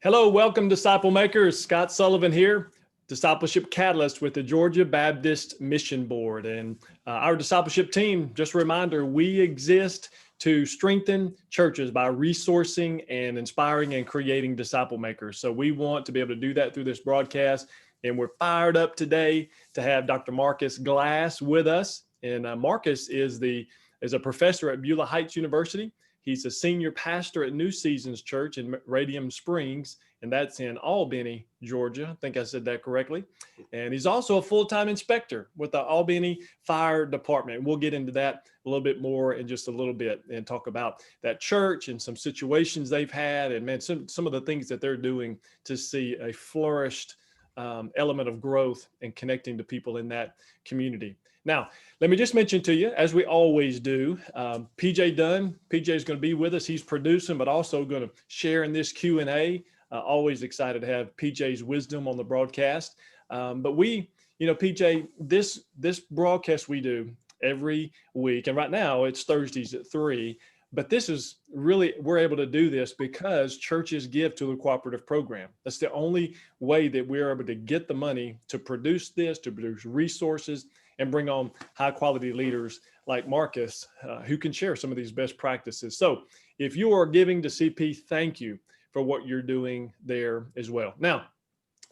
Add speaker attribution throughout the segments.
Speaker 1: Hello, welcome Disciple Makers. Scott Sullivan here, Discipleship Catalyst with the Georgia Baptist Mission Board. And our discipleship team, just a reminder, we exist to strengthen churches by resourcing and inspiring and creating disciple makers. So we want to be able to do that through this broadcast. And we're fired up today to have Dr. Marcus Glass with us. And Marcus is a professor at Beulah Heights University. He's a senior pastor at New Seasons Church in Radium Springs, and that's in Albany, Georgia. I think I said that correctly. And he's also a full-time inspector with the Albany Fire Department. We'll get into that a little bit more in just a little bit and talk about that church and some situations they've had and man, some of the things that they're doing to see a flourished element of growth and connecting to people in that community. Now, let me just mention to you, as we always do, PJ Dunn. PJ is going to be with us. He's producing, but also going to share in this Q&A. Always excited to have PJ's wisdom on the broadcast. But PJ, this broadcast we do every week, and right now it's Thursdays at 3. But this is really, we're able to do this because churches give to the cooperative program. That's the only way that we're able to get the money to produce this, to produce resources, and bring on high quality leaders like Marcus, who can share some of these best practices. So if you are giving to CP, thank you for what you're doing there as well. Now,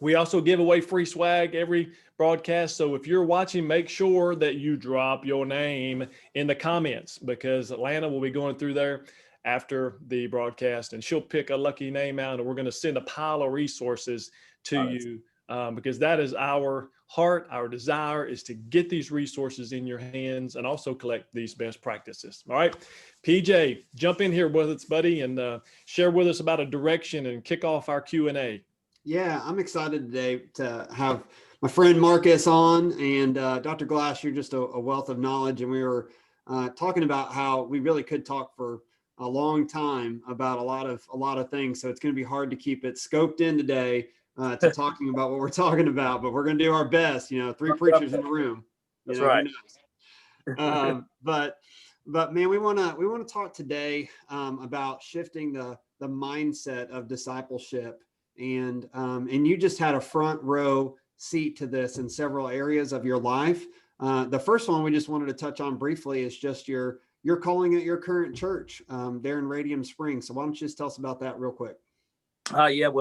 Speaker 1: we also give away free swag every broadcast. So if you're watching, make sure that you drop your name in the comments because Atlanta will be going through there after the broadcast and she'll pick a lucky name out and we're going to send a pile of resources to you because that is our heart. Our desire is to get these resources in your hands and also collect these best practices. All right, PJ, jump in here with us, buddy, and share with us about a direction and kick off our Q&A.
Speaker 2: Yeah, I'm excited today to have my friend Marcus on, and Dr. Glass, you're just a wealth of knowledge, and we were talking about how we really could talk for a long time about a lot of things, so it's going to be hard to keep it scoped in today to talking about what we're talking about, but we're going to do our best. 3 preachers in the room.
Speaker 1: That's right.
Speaker 2: But man, we want to talk today about shifting the mindset of discipleship. And you just had a front row seat to this in several areas of your life. The first one we just wanted to touch on briefly is just your calling at your current church there in Radium Springs. So why don't you just tell us about that real quick?
Speaker 3: Again,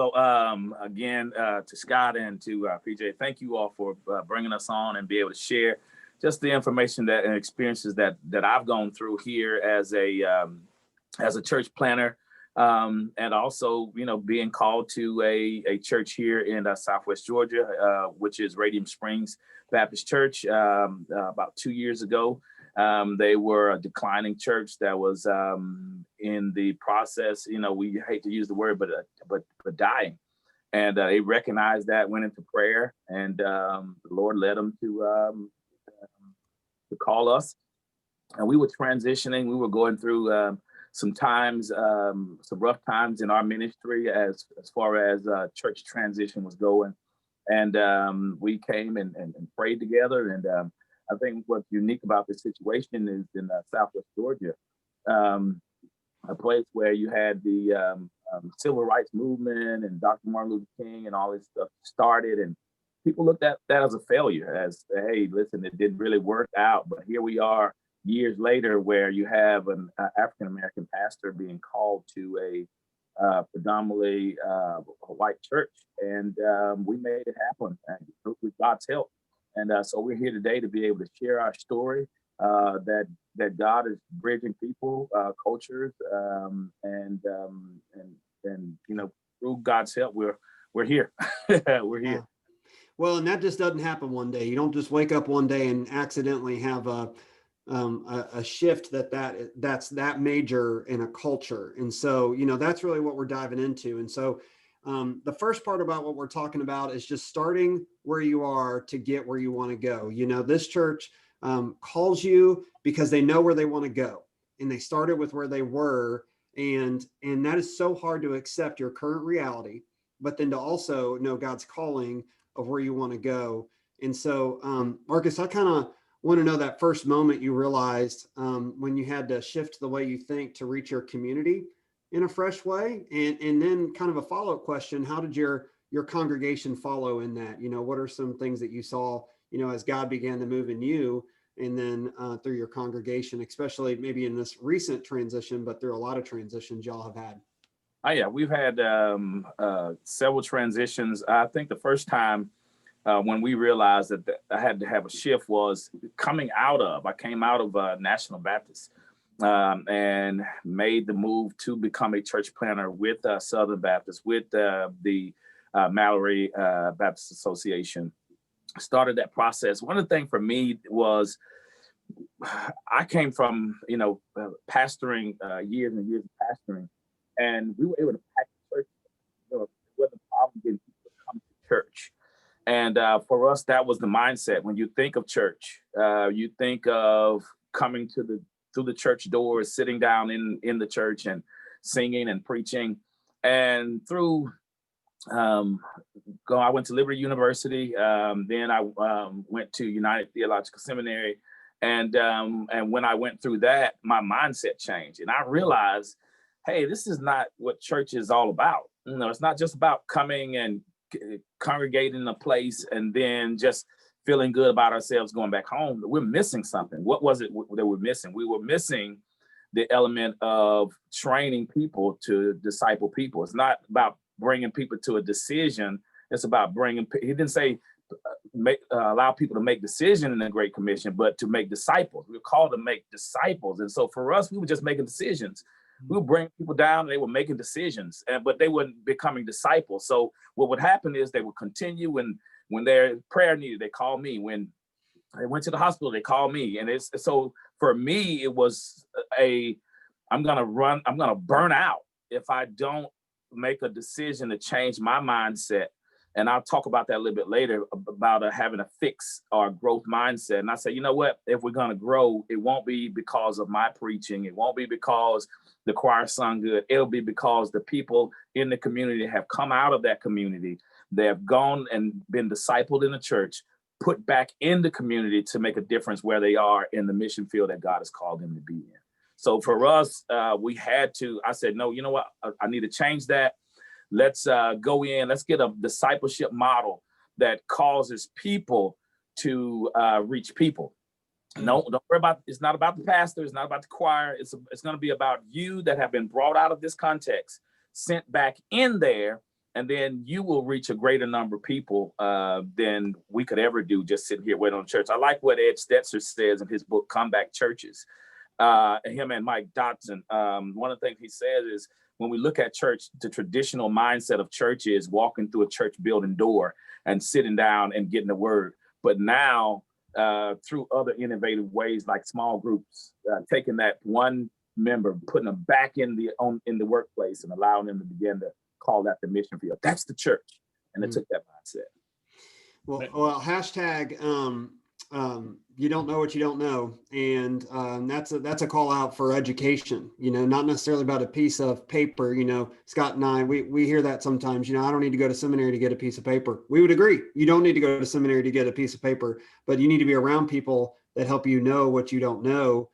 Speaker 3: to Scott and to PJ, thank you all for bringing us on and be able to share just the information and experiences that I've gone through here as a church planner. And also, being called to a church here in Southwest Georgia, which is Radium Springs Baptist Church. About 2 years ago, they were a declining church that was in the process. We hate to use the word, but dying. And they recognized that, went into prayer, and the Lord led them to call us. And we were transitioning. We were going through some rough times in our ministry as far as church transition was going. And we came and prayed together. And I think what's unique about this situation is in Southwest Georgia, a place where you had the civil rights movement and Dr. Martin Luther King and all this stuff started. And people looked at that as a failure, as, hey, listen, it didn't really work out. But here we are years later, where you have an African-American pastor being called to a predominantly white church. And we made it happen with God's help. And so we're here today to be able to share our story, that God is bridging people, cultures, and through God's help, we're here. We're here.
Speaker 2: Well, and that just doesn't happen one day. You don't just wake up one day and accidentally have a shift that's that major in a culture. And so, that's really what we're diving into. And so the first part about what we're talking about is just starting where you are to get where you want to go. This church calls you because they know where they want to go, and they started with where they were. And that is so hard to accept your current reality, but then to also know God's calling of where you want to go. And so, Marcus, I kind of want to know that first moment you realized when you had to shift the way you think to reach your community. in a fresh way? And then kind of a follow-up question, how did your congregation follow in that? What are some things that you saw, as God began to move in you, and then through your congregation, especially maybe in this recent transition, but through a lot of transitions y'all have had?
Speaker 3: Oh yeah, we've had several transitions. I think the first time when we realized that I had to have a shift was I came out of National Baptist and made the move to become a church planner with Southern Baptist, with the Mallory Baptist Association. Started that process. One of the things for me was I came from, pastoring years and years of pastoring, and we were able to pack the church. It wasn't a problem getting people to come to church. And for us, that was the mindset. When you think of church, you think of coming through the church doors, sitting down in the church and singing and preaching. And through I went to Liberty University. Then I went to United Theological Seminary. And when I went through that, my mindset changed. And I realized, hey, this is not what church is all about. It's not just about coming and congregating in a place and then just feeling good about ourselves going back home. We're missing something. What was it that we're missing? We were missing the element of training people to disciple people. It's not about bringing people to a decision. It's about he didn't say allow people to make decisions in the Great Commission, but to make disciples. We were called to make disciples. And so for us, we were just making decisions. We would bring people down, and they were making decisions, but they weren't becoming disciples. So what would happen is they would continue when their prayer needed, they called me. When they went to the hospital, they called me. And so for me, it was I'm going to burn out if I don't make a decision to change my mindset. And I'll talk about that a little bit later about having a fix or growth mindset. And I say, you know what, if we're going to grow, it won't be because of my preaching. It won't be because the choir sung good. It'll be because the people in the community have come out of that community. They have gone and been discipled in the church, put back in the community to make a difference where they are in the mission field that God has called them to be in. So for us, I said, no, you know what, I need to change that. Let's go in, let's get a discipleship model that causes people to reach people. No, don't worry about, it's not about the pastor, it's not about the choir, it's going to be about you that have been brought out of this context, sent back in there, and then you will reach a greater number of people than we could ever do just sitting here waiting on church. I like what Ed Stetzer says in his book, Comeback Churches. Him and Mike Dotson, one of the things he says is, when we look at church, the traditional mindset of church is walking through a church building door and sitting down and getting the word. But now, through other innovative ways like small groups, taking that one member, putting them back in the workplace and allowing them to begin to call that the mission field. That's the church. And it took that mindset.
Speaker 2: Well, hashtag you don't know what you don't know, and that's a call out for education. Not necessarily about a piece of paper. Scott and I, we hear that sometimes. I don't need to go to seminary to get a piece of paper. We would agree. You don't need to go to seminary to get a piece of paper, but you need to be around people that help you know what you don't know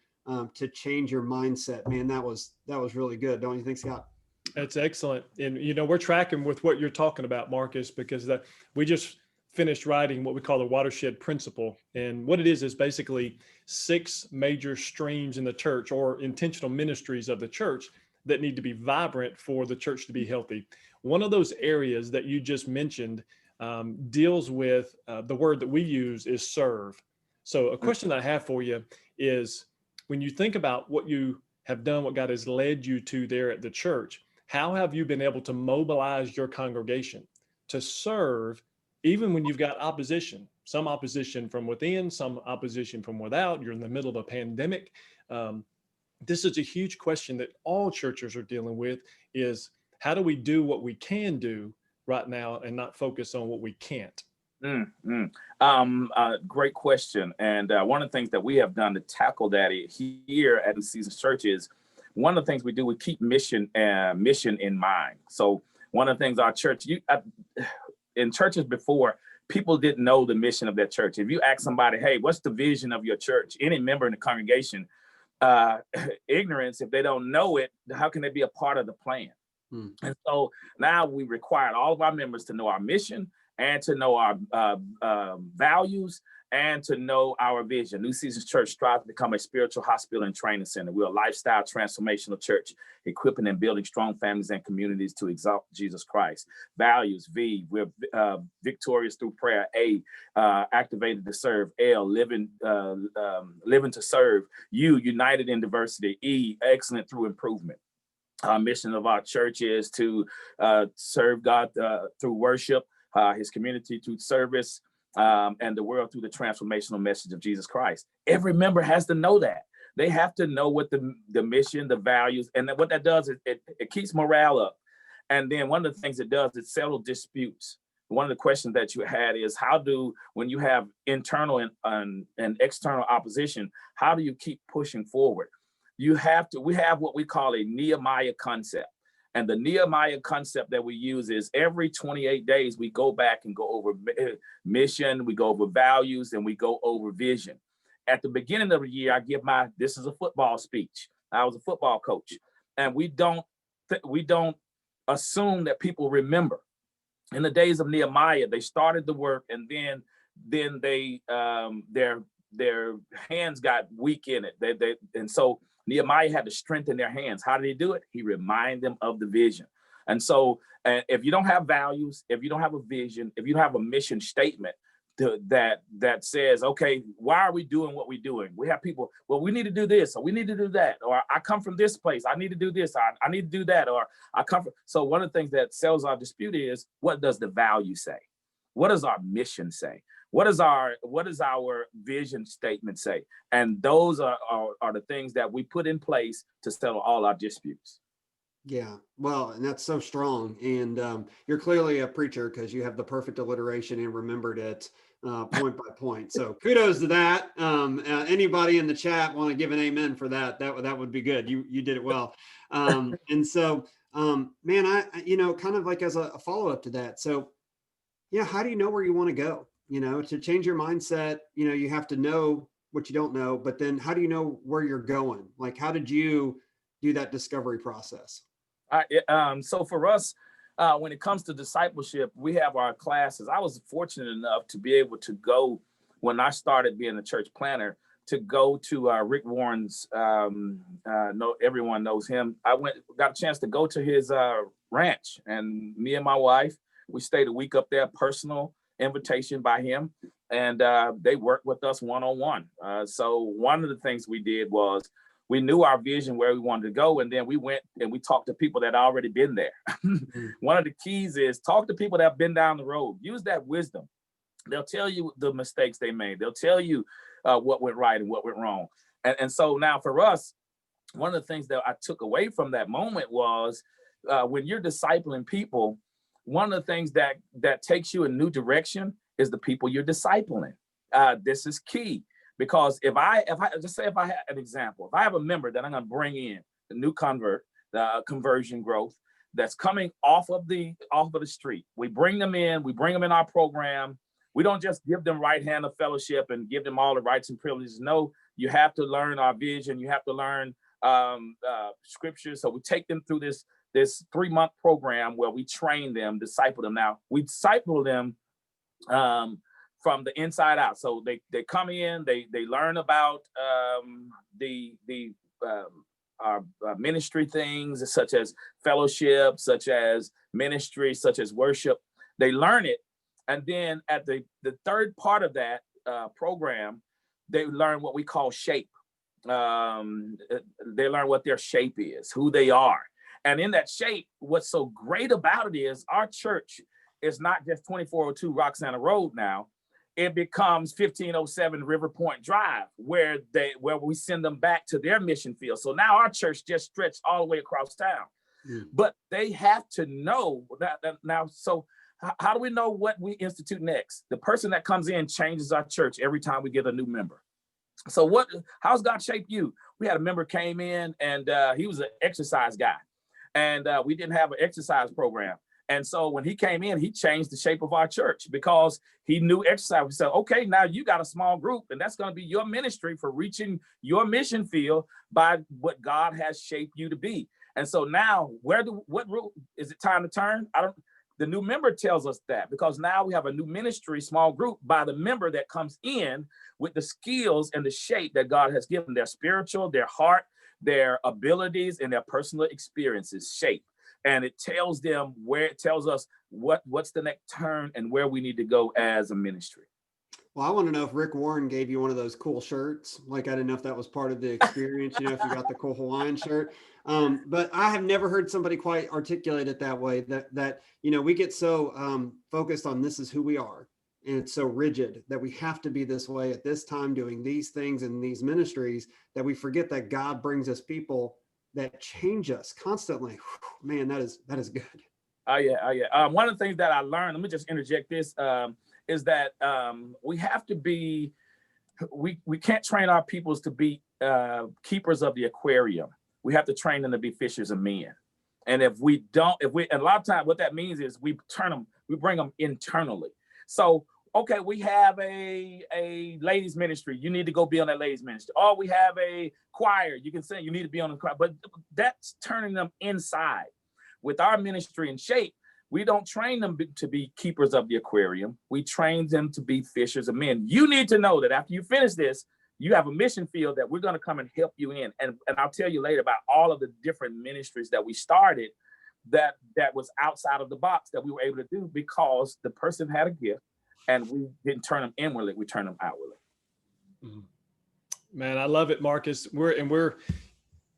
Speaker 2: to change your mindset. Man, that was really good, don't you think, Scott?
Speaker 1: That's excellent. And we're tracking with what you're talking about, Marcus, because we just finished writing what we call the watershed principle. And what it is basically 6 major streams in the church, or intentional ministries of the church, that need to be vibrant for the church to be healthy. One of those areas that you just mentioned deals with the word that we use is serve. So a question that I have for you is, when you think about what you have done, what God has led you to there at the church, how have you been able to mobilize your congregation to serve even when you've got opposition, some opposition from within, some opposition from without? You're in the middle of a pandemic. This is a huge question that all churches are dealing with, is how do we do what we can do right now and not focus on what we can't?
Speaker 3: Great question. And one of the things that we have done to tackle that here at the Seasons Church is, one of the things we do, we keep mission in mind. So one of the things our church, in churches before, people didn't know the mission of their church. If you ask somebody, hey, what's the vision of your church? Any member in the congregation ignorance, if they don't know it, how can they be a part of the plan? And so now we required all of our members to know our mission and to know our values and to know our vision. New Seasons Church strives to become a spiritual hospital and training center. We're a lifestyle transformational church, equipping and building strong families and communities to exalt Jesus Christ. Values, V, we're victorious through prayer. A, activated to serve. L, living to serve. U, united in diversity. E, excellent through improvement. Our mission of our church is to serve God through worship, his community through service, and the world through the transformational message of Jesus Christ. Every member has to know that. They have to know what the mission, the values, and then what that does is it keeps morale up. And then one of the things it does, it settles disputes. One of the questions that you had is when you have internal and external opposition, how do you keep pushing forward? We have what we call a Nehemiah concept. And the Nehemiah concept that we use is every 28 days, we go back and go over mission, we go over values, and we go over vision. At the beginning of the year, I give this is a football speech. I was a football coach. And we don't assume that people remember. In the days of Nehemiah, they started the work, and then they their hands got weak in it. And so Nehemiah had to strengthen their hands. How did he do it? He reminded them of the vision. And so if you don't have values, if you don't have a vision, if you don't have a mission statement that says, okay, why are we doing what we're doing? We have people, well, we need to do this, or we need to do that, or I come from this place, I need to do this, I need to do that, or I come from. So one of the things that settles our dispute is, what does the value say? What does our mission say? What is our vision statement say? And those are the things that we put in place to settle all our disputes.
Speaker 2: Yeah, well, and that's so strong. And you're clearly a preacher because you have the perfect alliteration and remembered it point by point. So kudos to that. Anybody in the chat want to give an amen for that? That would be good. You did it well. And so, man, I kind of like as a follow-up to that. So, yeah, how do you know where you want to go? To change your mindset, you have to know what you don't know, but then how do you know where you're going? Like, how did you do that discovery process?
Speaker 3: So for us, when it comes to discipleship, we have our classes. I was fortunate enough to be able to go, when I started being a church planner, to go to Rick Warren's, everyone knows him. Got a chance to go to his ranch, and me and my wife, we stayed a week up there, personal invitation by him, and they worked with us one-on-one. So one of the things we did was we knew our vision, where we wanted to go, and then we went and we talked to people that already been there. One of the keys is talk to people that have been down the road. Use that wisdom. They'll tell you the mistakes they made. They'll tell you what went right and what went wrong. And so now for us, one of the things that I took away from that moment was when you're discipling people, one of the things that takes you a new direction is the people you're discipling. This is key, because if I just say, if I have an example, if I have a member that I'm going to bring in, the new convert, the conversion growth that's coming off of the street, we bring them in our program. We don't just give them right hand of fellowship and give them all the rights and privileges. No, you have to learn our vision. You have to learn scripture. So we take them through this 3-month program where we train them, disciple them. Now we disciple them from the inside out. So they come in, they learn about our ministry things, such as fellowship, such as ministry, such as worship. They learn it. And then at the third part of that program, they learn what we call shape. They learn what their shape is, who they are. And in that shape, what's so great about it is our church is not just 2402 Roxana Road now. It becomes 1507 River Point Drive, where we send them back to their mission field. So now our church just stretched all the way across town. But they have to know that now. So how do we know what we institute next? The person that comes in changes our church every time we get a new member. So how's God shaped you? We had a member came in, and he was an exercise guy, and we didn't have an exercise program. And so when he came in, he changed the shape of our church because he knew exercise. We said, okay, now you got a small group, and that's going to be your ministry for reaching your mission field by what God has shaped you to be. And so now, what rule is it time to turn? The new member tells us that, because now we have a new ministry, small group, by the member that comes in with the skills and the shape that God has given, their spiritual, their heart, their abilities, and their personal experiences shape. And it tells them it tells us what's the next turn and where we need to go as a ministry.
Speaker 2: Well, I want to know if Rick Warren gave you one of those cool shirts. Like, I didn't know if that was part of the experience, if you got the cool Hawaiian shirt. But I have never heard somebody quite articulate it that way, that we get so focused on this is who we are. And it's so rigid that we have to be this way at this time doing these things in these ministries, that we forget that God brings us people that change us constantly. Man, that is good.
Speaker 3: Oh yeah. One of the things that I learned, let me just interject this, is that we have to be, we can't train our peoples to be keepers of the aquarium. We have to train them to be fishers of men. And and a lot of times what that means is we bring them internally. So, okay, we have a ladies ministry. You need to go be on that ladies ministry. Or we have a choir. You can sing. You need to be on the choir. But that's turning them inside. With our ministry and shape, we don't train them to be keepers of the aquarium. We train them to be fishers of men. You need to know that after you finish this, you have a mission field that we're going to come and help you in. And I'll tell you later about all of the different ministries that we started that was outside of the box that we were able to do because the person had a gift and we didn't turn them inwardly, we turned them outwardly.
Speaker 1: Man, I love it, Marcus. We're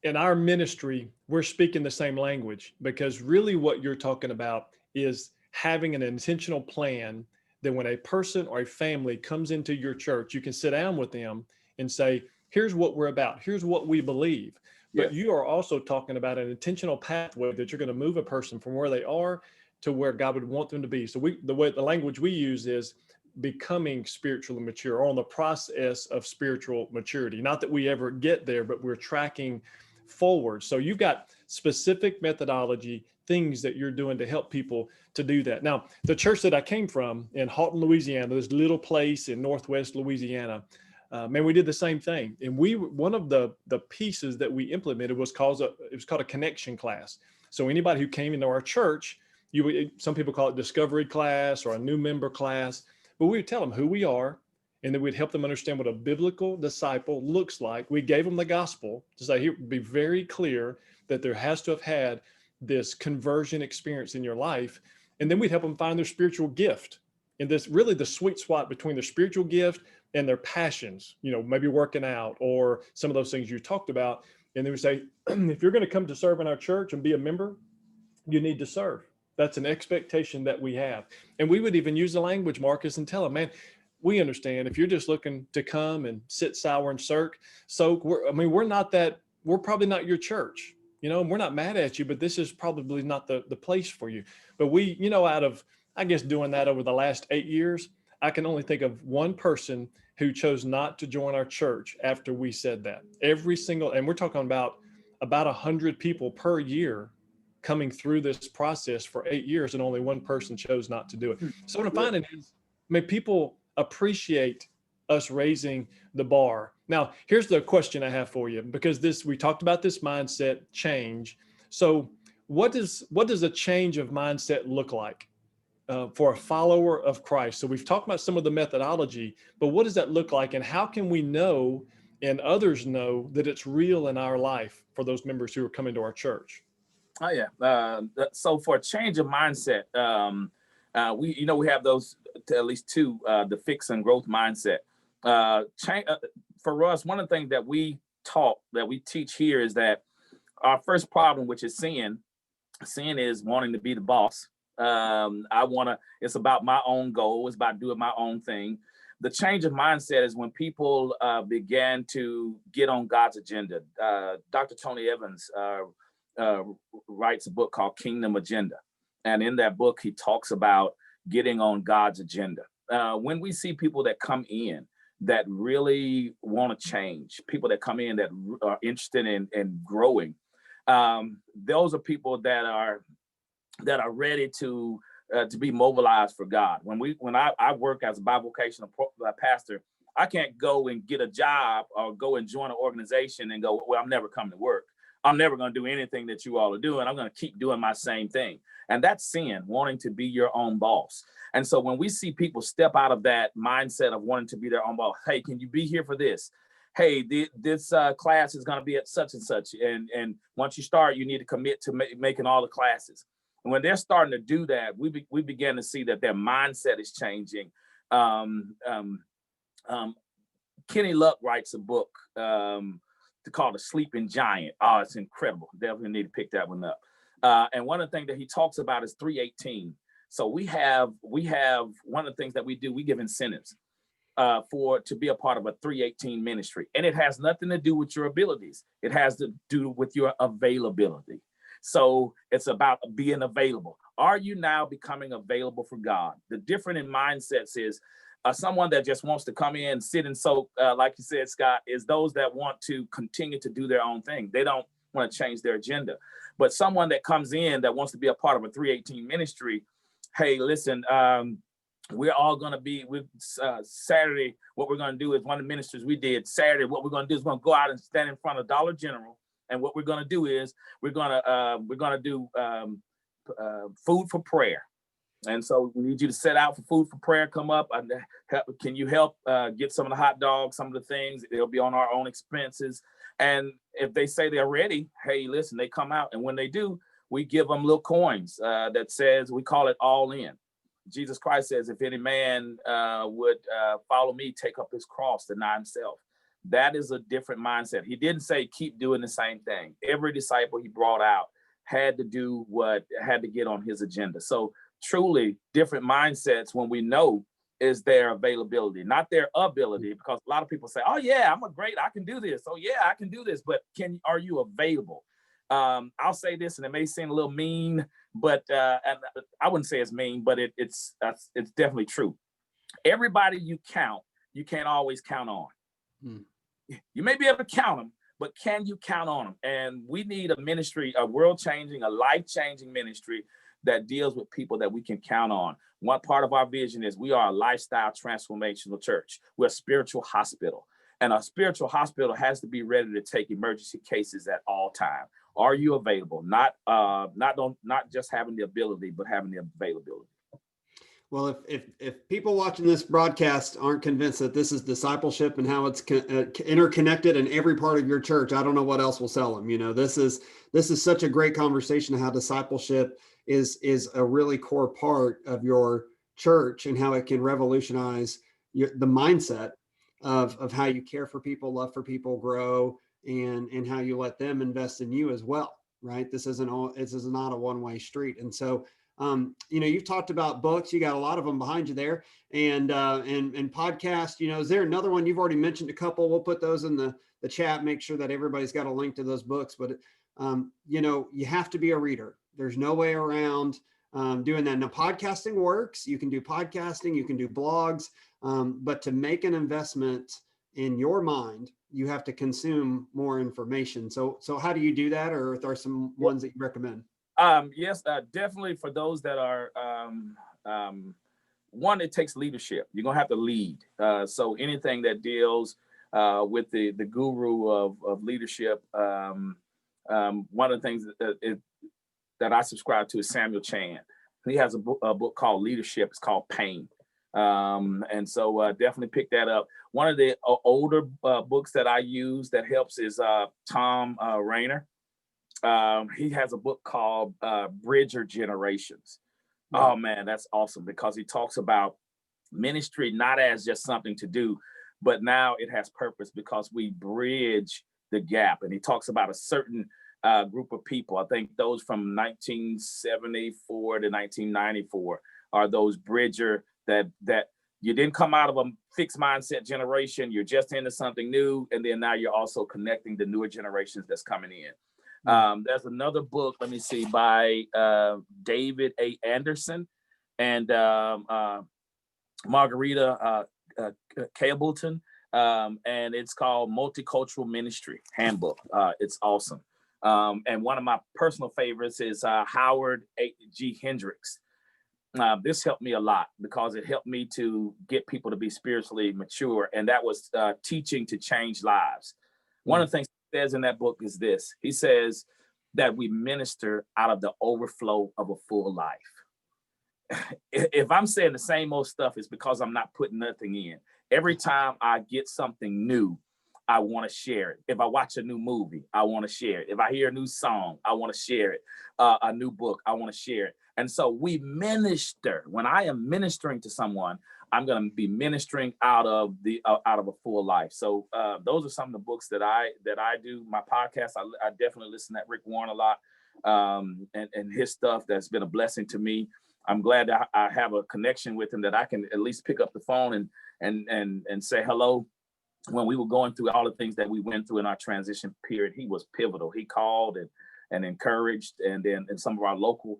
Speaker 1: in our ministry, we're speaking the same language, because really what you're talking about is having an intentional plan that when a person or a family comes into your church, you can sit down with them and say, here's what we're about. Here's what we believe. But you are also talking about an intentional pathway that you're going to move a person from where they are to where God would want them to be. So the language we use is becoming spiritually mature, or on the process of spiritual maturity. Not that we ever get there, but we're tracking forward. So you've got specific methodology, things that you're doing to help people to do that. Now, the church that I came from in Houghton, Louisiana, this little place in Northwest Louisiana, we did the same thing. And one of the pieces that we implemented was called a connection class. So anybody who came into our church, some people call it discovery class or a new member class, but we would tell them who we are, and then we'd help them understand what a biblical disciple looks like. We gave them the gospel to say, here, be very clear that there has to have had this conversion experience in your life. And then we'd help them find their spiritual gift. And this really the sweet spot between their spiritual gift and their passions, maybe working out or some of those things you talked about. And then we say, if you're going to come to serve in our church and be a member, you need to serve. That's an expectation that we have. And we would even use the language, Marcus, and tell them, man, we understand if you're just looking to come and sit sour and soak, we're probably not your church, and we're not mad at you, but this is probably not the place for you. But we, out of, I guess, doing that over the last 8 years, I can only think of one person who chose not to join our church after we said that. And we're talking about 100 people per year coming through this process for 8 years, and only one person chose not to do it. So what I'm finding is, people appreciate us raising the bar. Now, here's the question I have for you, because we talked about this mindset change. So what does a change of mindset look like for a follower of Christ? So we've talked about some of the methodology, but what does that look like, and how can we know and others know that it's real in our life for those members who are coming to our church?
Speaker 3: Oh yeah. So for a change of mindset, we have those at least two, the fix and growth mindset. For us, one of the things that we teach here is that our first problem, which is sin is wanting to be the boss. It's about my own goal. It's about doing my own thing. The change of mindset is when people began to get on God's agenda. Dr. Tony Evans writes a book called Kingdom Agenda. And in that book, he talks about getting on God's agenda. When we see people that come in that really want to change, people that come in that are interested in growing, those are people that are that are ready to be mobilized for God. When I work as a bivocational pastor, I can't go and get a job or go and join an organization and go, well, I'm never coming to work. I'm never going to do anything that you all are doing. I'm going to keep doing my same thing. And that's sin, wanting to be your own boss. And so when we see people step out of that mindset of wanting to be their own boss, hey, can you be here for this? Hey, this class is going to be at such and such. And once you start, you need to commit to making all the classes. And when they're starting to do that, we begin to see that their mindset is changing. Kenny Luck writes a book called The Sleeping Giant. Oh, it's incredible. Definitely need to pick that one up. And one of the things that he talks about is 318. So we have one of the things that we do, we give incentives to be a part of a 318 ministry. And it has nothing to do with your abilities. It has to do with your availability. So it's about being available. Are you now becoming available for God? The different in mindsets is someone that just wants to come in, sit and soak, like you said, Scott, is those that want to continue to do their own thing. They don't want to change their agenda. But someone that comes in that wants to be a part of a 318 ministry, hey, listen, we're all going to be with Saturday. What we're going to do is one of the ministries we did Saturday. What we're going to do is we're going to go out and stand in front of Dollar General. And what we're going to do is we're going to do food for prayer. And so we need you to set out for food for prayer. Come up and can you help get some of the hot dogs, some of the things? They'll be on our own expenses. And if they say they're ready, hey, listen, they come out. And when they do, we give them little coins that says, we call it all in. Jesus Christ says, if any man would follow me, take up his cross, deny himself. That is a different mindset. He didn't say keep doing the same thing. Every disciple he brought out had to do what had to get on his agenda. So truly different mindsets when we know is their availability, not their ability, because a lot of people say, oh yeah, I can do this. Oh yeah, I can do this. But are you available? I'll say this, and it may seem a little mean, but and I wouldn't say it's mean, but it's definitely true. Everybody you can't always count on. You may be able to count them, but can you count on them? And we need a ministry, a world-changing, a life-changing ministry that deals with people that we can count on. One part of our vision is we are a lifestyle transformational church. We're a spiritual hospital. And a spiritual hospital has to be ready to take emergency cases at all times. Are you available? Not just having the ability, but having the availability.
Speaker 2: Well, if people watching this broadcast aren't convinced that this is discipleship and how it's interconnected in every part of your church, I don't know what else will sell them. You know, this is such a great conversation of how discipleship is a really core part of your church and how it can revolutionize the mindset of how you care for people, love for people, grow, and how you let them invest in you as well. Right? This is not a one-way street. And so you've talked about books. You got a lot of them behind you there, and podcasts. Is there another one? You've already mentioned a couple. We'll put those in the chat. Make sure that everybody's got a link to those books. But you have to be a reader. There's no way around doing that. Now, podcasting works. You can do podcasting. You can do blogs. But to make an investment in your mind, you have to consume more information. So how do you do that? Or are there some ones that you recommend?
Speaker 3: Yes, definitely for those that are, one, it takes leadership. You're going to have to lead. So anything that deals with the guru of leadership, one of the things that I subscribe to is Samuel Chan. He has a book called Leadership. It's called Pain. And so definitely pick that up. One of the older books that I use that helps is Tom Rainer. He has a book called Bridger Generations. Yeah. Oh man, that's awesome, because he talks about ministry not as just something to do, but now it has purpose because we bridge the gap. And he talks about a certain group of people. I think those from 1974 to 1994 are those bridger that you didn't come out of a fixed mindset generation. You're just into something new. And then now you're also connecting the newer generations that's coming in. There's another book, let me see, by David A. Anderson and Margarita Cableton, and it's called Multicultural Ministry Handbook. It's awesome. And one of my personal favorites is Howard G. Hendricks. This helped me a lot because it helped me to get people to be spiritually mature. And that was teaching to change lives. One of the things he says in that book is this. He says that we minister out of the overflow of a full life. If I'm saying the same old stuff, it's because I'm not putting nothing in. Every time I get something new, I want to share it. If I watch a new movie, I want to share it. If I hear a new song, I want to share it. A new book, I want to share it. And so we minister. When I am ministering to someone, I'm going to be ministering out of a full life. So those are some of the books that I do. My podcast, I definitely listen to Rick Warren a lot, and his stuff that's been a blessing to me. I'm glad that I have a connection with him that I can at least pick up the phone and say hello. When we were going through all the things that we went through in our transition period, he was pivotal. He called and encouraged, and some of our local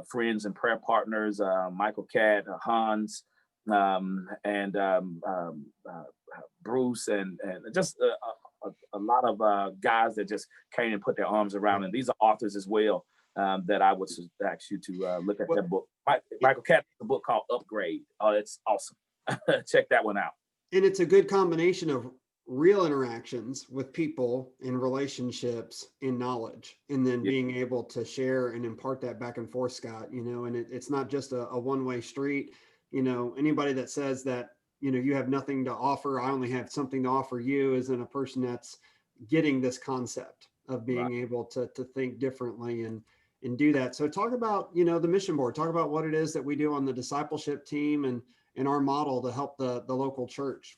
Speaker 3: friends and prayer partners, Michael Catt, Hans, and Bruce, and just a lot of guys that just came and put their arms around. And these are authors as well that I would ask you to look at that book. Michael Catt, a book called Upgrade. Oh, it's awesome. Check that one out.
Speaker 2: And it's a good combination of real interactions with people and relationships and knowledge, and then being able to share and impart that back and forth, Scott, and it's not just a one-way street. Anybody that says that, you have nothing to offer, I only have something to offer you, isn't a person that's getting this concept of being able to think differently and do that. So talk about, the mission board, talk about what it is that we do on the discipleship team and our model to help the local church.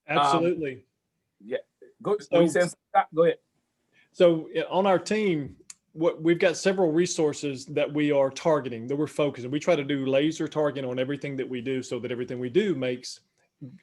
Speaker 1: Absolutely.
Speaker 3: Go ahead.
Speaker 1: So on our team, we've got several resources that we are targeting, that we're focusing. We try to do laser targeting on everything that we do so that everything we do makes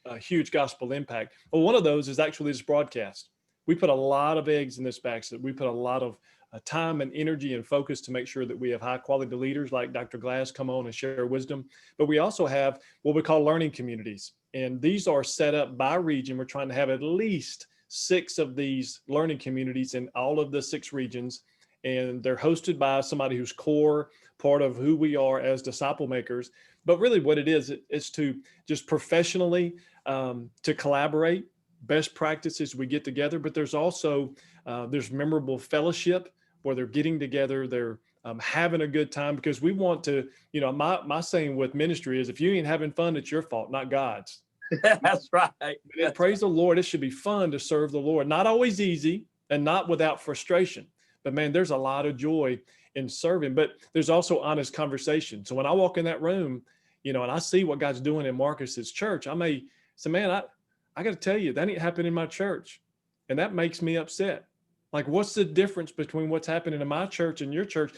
Speaker 1: a huge gospel impact. Well, one of those is actually this broadcast. We put a lot of eggs in this basket. We put a lot of time and energy and focus to make sure that we have high quality leaders like Dr. Glass come on and share wisdom. But we also have what we call learning communities. And these are set up by region. We're trying to have at least 6 of these learning communities in all of the 6 regions. And they're hosted by somebody who's core part of who we are as disciple makers. But really what it is to just professionally to collaborate, best practices we get together. But there's also, there's memorable fellowship where they're getting together, they're having a good time, because we want to, my saying with ministry is, if you ain't having fun, it's your fault, not God's.
Speaker 3: That's right.
Speaker 1: Praise the Lord. It should be fun to serve the Lord. Not always easy and not without frustration, but man, there's a lot of joy in serving, but there's also honest conversation. So when I walk in that room, and I see what God's doing in Marcus's church, I may say, man, I got to tell you, that ain't happening in my church. And that makes me upset. Like, what's the difference between what's happening in my church and your church?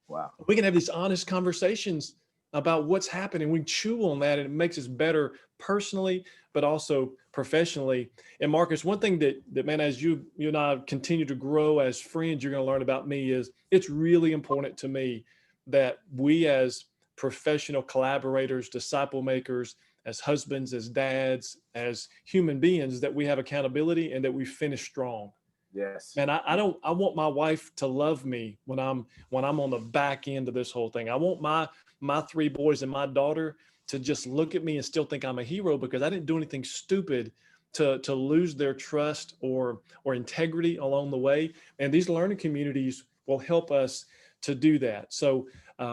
Speaker 3: Wow.
Speaker 1: We can have these honest conversations about what's happening. We chew on that, and it makes us better personally, but also professionally. And Marcus, one thing that man, as you and I continue to grow as friends, you're going to learn about me is it's really important to me that we as professional collaborators, disciple makers, as husbands, as dads, as human beings, that we have accountability and that we finish strong.
Speaker 3: Yes.
Speaker 1: And I want my wife to love me when I'm on the back end of this whole thing. I want my 3 boys and my daughter to just look at me and still think I'm a hero, because I didn't do anything stupid to lose their trust or integrity along the way. And these learning communities will help us to do that. So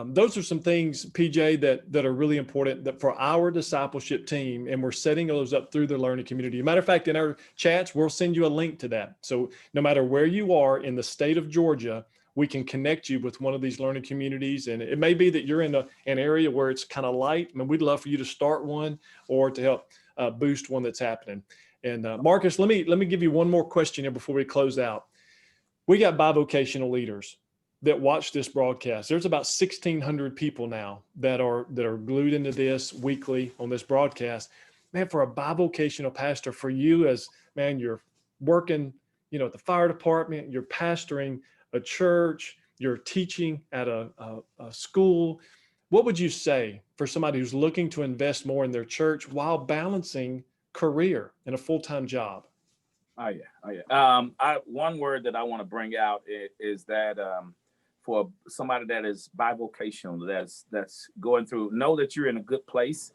Speaker 1: those are some things, PJ, that are really important that for our discipleship team, and we're setting those up through the learning community. Matter of fact, in our chats, we'll send you a link to that. So no matter where you are in the state of Georgia, we can connect you with one of these learning communities. And it may be that you're in an area where it's kind of light. I mean, we'd love for you to start one or to help boost one that's happening. And Marcus, let me give you one more question here before we close out. We got bivocational leaders that watch this broadcast. There's about 1,600 people now that are glued into this weekly on this broadcast. Man, for a bivocational pastor, for you as, man, you're working, at the fire department, you're pastoring a church, you're teaching at a school. What would you say for somebody who's looking to invest more in their church while balancing career and a full-time job?
Speaker 3: Oh yeah, oh yeah. One word that I want to bring out is that for somebody that is bivocational, that's going through, know that you're in a good place,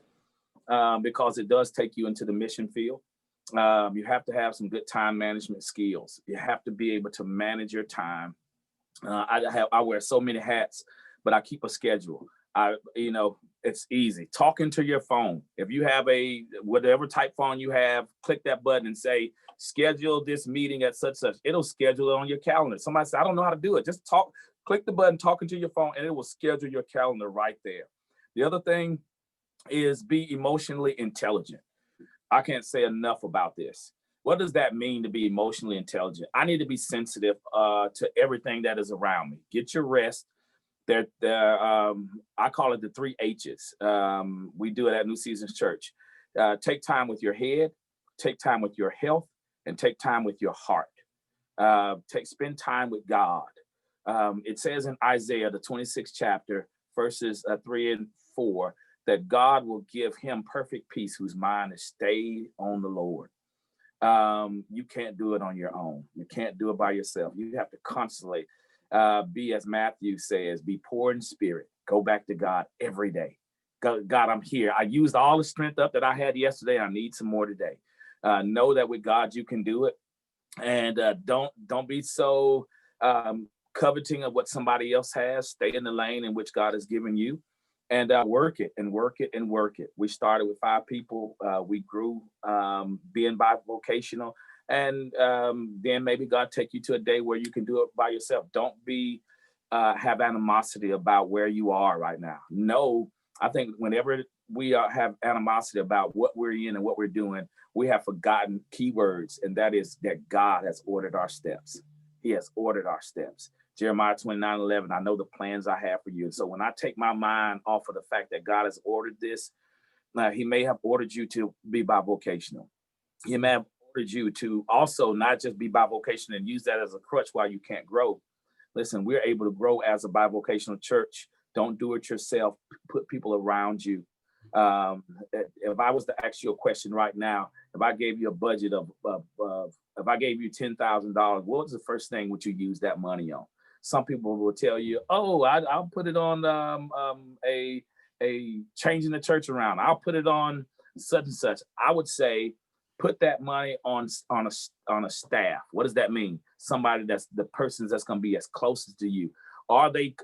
Speaker 3: because it does take you into the mission field. You have to have some good time management skills. You have to be able to manage your time. I wear so many hats, but I keep a schedule. It's easy. Talking to your phone. If you have a whatever type phone you have, click that button and say, schedule this meeting at such. It'll schedule it on your calendar. Somebody said, I don't know how to do it. Just click the button, talking to your phone, and it will schedule your calendar right there. The other thing is be emotionally intelligent. I can't say enough about this. What does that mean to be emotionally intelligent? I need to be sensitive to everything that is around me. Get your rest. I call it the 3 H's. We do it at New Seasons Church. Take time with your head, take time with your health, and take time with your heart. Spend time with God. It says in Isaiah, the 26th chapter, verses 3 and 4, that God will give him perfect peace whose mind is stayed on the Lord. You can't do it on your own. You can't do it by yourself. You have to constantly be, as Matthew says, be poor in spirit. Go back to God every day. God, I'm here. I used all the strength up that I had yesterday. I need some more today. Know that with God, you can do it. And don't be so coveting of what somebody else has. Stay in the lane in which God has given you. And work it and work it and work it. We started with 5 people. We grew being bivocational. And then maybe God take you to a day where you can do it by yourself. Don't have animosity about where you are right now. No, I think whenever we have animosity about what we're in and what we're doing, we have forgotten keywords. And that is that God has ordered our steps. He has ordered our steps. Jeremiah 29:11, I know the plans I have for you. And so when I take my mind off of the fact that God has ordered this, he may have ordered you to be bivocational. He may have ordered you to also not just be bivocational and use that as a crutch while you can't grow. Listen, we're able to grow as a bivocational church. Don't do it yourself. Put people around you. If I was to ask you a question right now, if I gave you a budget of if I gave you $10,000, what was the first thing would you use that money on? Some people will tell you, oh, I'll put it on a changing the church around. I'll put it on such and such. I would say put that money on a staff. What does that mean? Somebody that's the persons that's going to be as closest to you. Are they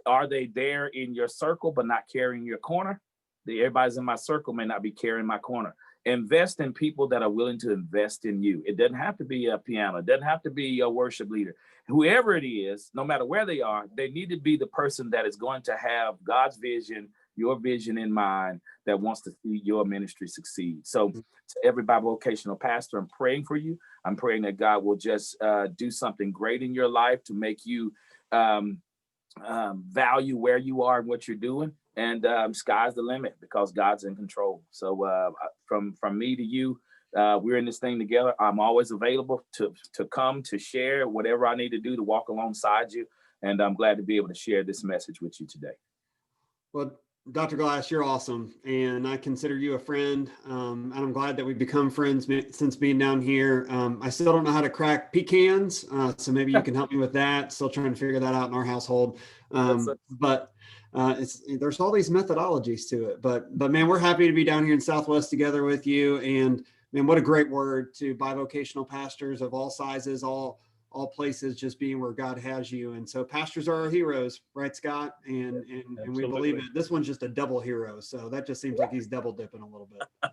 Speaker 3: there in your circle but not carrying your corner? Everybody's in my circle may not be carrying my corner. Invest in people that are willing to invest in you. It doesn't have to be a piano. It doesn't have to be a worship leader. Whoever it is, no matter where they are, they need to be the person that is going to have God's vision, your vision in mind, that wants to see your ministry succeed. So to every bivocational pastor, I'm praying for you. I'm praying that God will just do something great in your life to make you value where you are and what you're doing. And sky's the limit because God's in control. So from me to you, we're in this thing together. I'm always available to come to share whatever I need to do to walk alongside you. And I'm glad to be able to share this message with you today.
Speaker 2: Well, Dr. Glass, you're awesome. And I consider you a friend. And I'm glad that we've become friends since being down here. I still don't know how to crack pecans. So maybe you can help me with that. Still trying to figure that out in our household. But there's all these methodologies to it. But man, we're happy to be down here in Southwest together with you. And man, what a great word to bivocational pastors of all sizes, all places, just being where God has you. And so pastors are our heroes, right, Scott? And we believe it. This one's just a double hero. So that just seems like he's double dipping a little bit.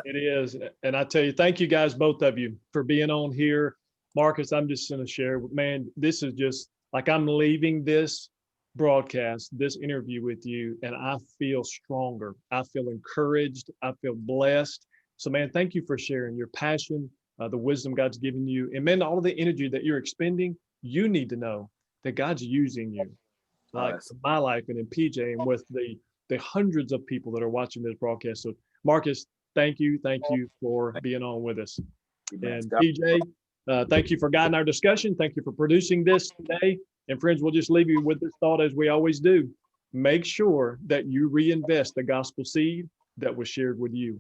Speaker 1: It is. And I tell you, thank you guys, both of you, for being on here. Marcus, I'm just going to share, man, this is just like I'm leaving this broadcast, this interview with you, and I feel stronger. I feel encouraged. I feel blessed. So, man, thank you for sharing your passion, the wisdom God's given you, and man, all of the energy that you're expending. You need to know that God's using you, like in my life and in PJ, and with the hundreds of people that are watching this broadcast. So, Marcus, thank you for being on with us. And PJ, thank you for guiding our discussion. Thank you for producing this today. And friends, we'll just leave you with this thought as we always do. Make sure that you reinvest the gospel seed that was shared with you.